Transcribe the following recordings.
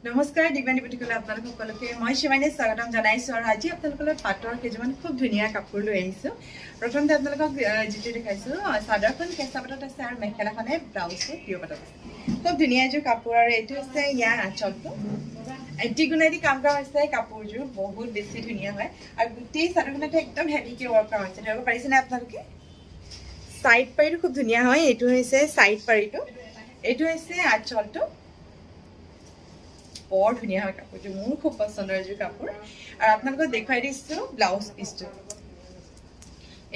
নমস্কাৰ দিগবাণী বুটিকলৈ আপোনালোক সকলোকে মই শিৱানীয়ে স্বাগতম জনাইছোঁ আৰু আজি আপোনালোকৰ পাটৰ কেইটামান খুব ধুনীয়া কাপোৰ লৈ আহিছোঁ। প্ৰথমতে আপোনালোকক যিটো দেখাইছোঁ চাদৰখন কেঁচা পাটত আছে আৰু মেখেলাখনে ব্লাউজটো পিয়ৰ পাটত আছে। খুব ধুনীয়া এযোৰ কাপোৰ আৰু এইটো হৈছে ইয়াৰ আঁচলটো এটি গুণাইদি কাম কৰা হৈছে। কাপোৰযোৰ বহুত বেছি ধুনীয়া হয় আৰু গোটেই চাদৰখনতে একদম হেভিকৈ ৱৰ্ক কৰা হৈছে। ধৰিব পাৰিছেনে আপোনালোকে? সাইড পাৰিটো খুব ধুনীয়া হয়। এইটো হৈছে সাইড পাৰিটো, এইটো হৈছে আঁচলটো। বৰ ধুনীয়া হয় কাপোৰটো, মোৰ খুব পচন্দৰ এযোৰ কাপোৰ। আৰু আপোনালোকক দেখুৱাই দিছোঁ ব্লাউজ পিচটো।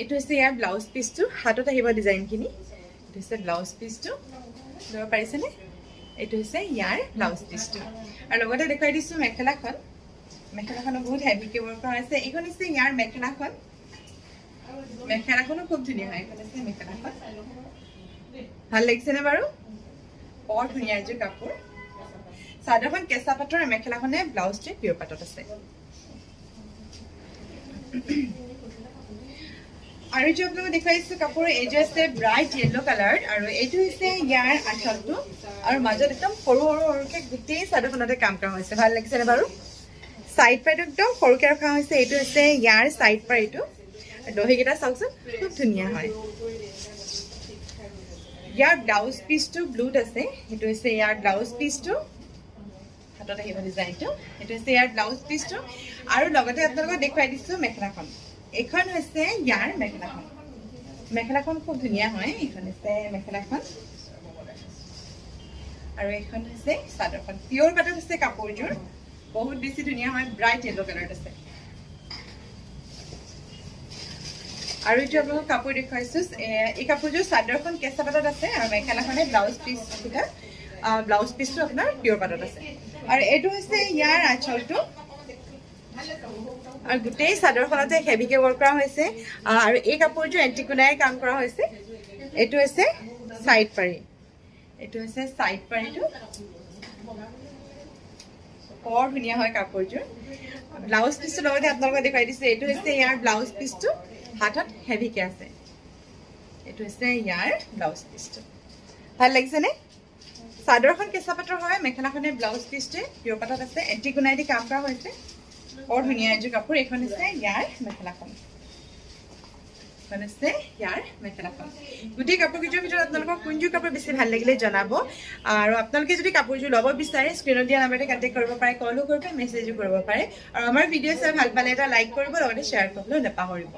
এইটো হৈছে ইয়াৰ ব্লাউজ পিচটো, হাতত আহিব ডিজাইনখিনি। এইটো হৈছে ব্লাউজ পিচটো, ধৰিব পাৰিছেনে? এইটো হৈছে ইয়াৰ ব্লাউজ পিচটো। আৰু লগতে দেখুৱাই দিছোঁ মেখেলাখন। মেখেলাখনো বহুত হেভিকৈ ৱৰ্ক কৰা হৈছে। এইখন হৈছে ইয়াৰ মেখেলাখন। মেখেলাখনো খুব ধুনীয়া হয়। এইখন হৈছে মেখেলাখন। ভাল লাগিছেনে বাৰু? বৰ ধুনীয়া এযোৰ কাপোৰ। চাদৰখন কেঁচা পাটৰ, মেখেলাখনে ব্লাউজটো পিয়ৰ পাটত আছে। আৰু এইযোৰ আপোনালোকক দেখুৱাইছোঁ কাপোৰ। এইযোৰ আছে ব্ৰাইট য়েল্ল' কালাৰ আৰু এইটো হৈছে ইয়াৰ আঁচলটো আৰু মাজত একদম সৰু সৰুকৈ গোটেই চাদৰখনতে কাম কৰা হৈছে। ভাল লাগিছেনে বাৰু? চাইড পাৰিটো একদম সৰুকৈ ৰখা হৈছে। এইটো হৈছে ইয়াৰ চাইড পাৰিটো। দহিকেইটা চাওকচোন, খুব ধুনীয়া হয়। ইয়াৰ ব্লাউজ পিচটো ব্লুত আছে। সেইটো হৈছে ইয়াৰ ব্লাউজ পিচটো, হাতত আহিব ডিজাইনটো। এইটো হৈছে ইয়াৰ ব্লাউজ পিচটো আৰু লগতে আপোনালোকক দেখুৱাই দিছোঁ মেখেলাখন। এইখন হৈছে ইয়াৰ মেখেলাখন। মেখেলাখন খুব ধুনীয়া হয়। এইখন হৈছে মেখেলাখন আৰু এইখন হৈছে চাদৰখন। পিয়ৰ পাটত আছে কাপোৰযোৰ, বহুত বেছি ধুনীয়া হয়। ব্ৰাইট য়েল্ল' কালাৰত আছে। আৰু এইটো আপোনালোকক কাপোৰ দেখুৱাইছোঁ। এই কাপোৰযোৰ চাদৰখন কেঁচা পাটত আছে আৰু মেখেলাখনে ব্লাউজ পিচ থকা ব্লাউজ পিচটো আপোনাৰ পিয়ৰ পাটত আছে। আৰু এইটো হৈছে ইয়াৰ আঁচলটো আৰু গোটেই চাদৰখনতে হেভিকৈ ৱৰ্ক কৰা হৈছে। আৰু এই কাপোৰযোৰ এণ্টিকুনাই কাম কৰা হৈছে। এইটো হৈছে চাইড পাৰি, এইটো হৈছে চাইড পাৰিটো। বৰ ধুনীয়া হয় কাপোৰযোৰ। ব্লাউজ পিচটোৰ লগতে আপোনালোকক দেখুৱাই দিছোঁ। এইটো হৈছে ইয়াৰ ব্লাউজ পিচটো, হাতত হেভিকৈ আছে। এইটো হৈছে ইয়াৰ ব্লাউজ পিচটো। ভাল লাগিছেনে? চাদৰখন কেঁচা পাটৰ হয়, মেখেলাখনে ব্লাউজ পিচটোৱে পিয়ৰ পাটত আছে। এণ্টিকুনাইদি কাম কৰা হৈছে। বৰ ধুনীয়া এযোৰ কাপোৰ। এইখন হৈছে ইয়াৰ মেখেলাখন। এইখন হৈছে ইয়াৰ মেখেলাখন। গোটেই কাপোৰকেইযোৰৰ ভিতৰত আপোনালোকৰ কোনযোৰ কাপোৰ বেছি ভাল লাগিলে জনাব। আৰু আপোনালোকে যদি কাপোৰযোৰ ল'ব বিচাৰে স্ক্ৰীণত দিয়া নাম্বাৰতে কণ্টেক্ট কৰিব পাৰে, কলো কৰিব পাৰে, মেছেজো কৰিব পাৰে। আৰু আমাৰ ভিডিঅ' চাই ভাল পালে এটা লাইক কৰিব, লগতে শ্বেয়াৰ কৰিবলৈ নাপাহৰিব।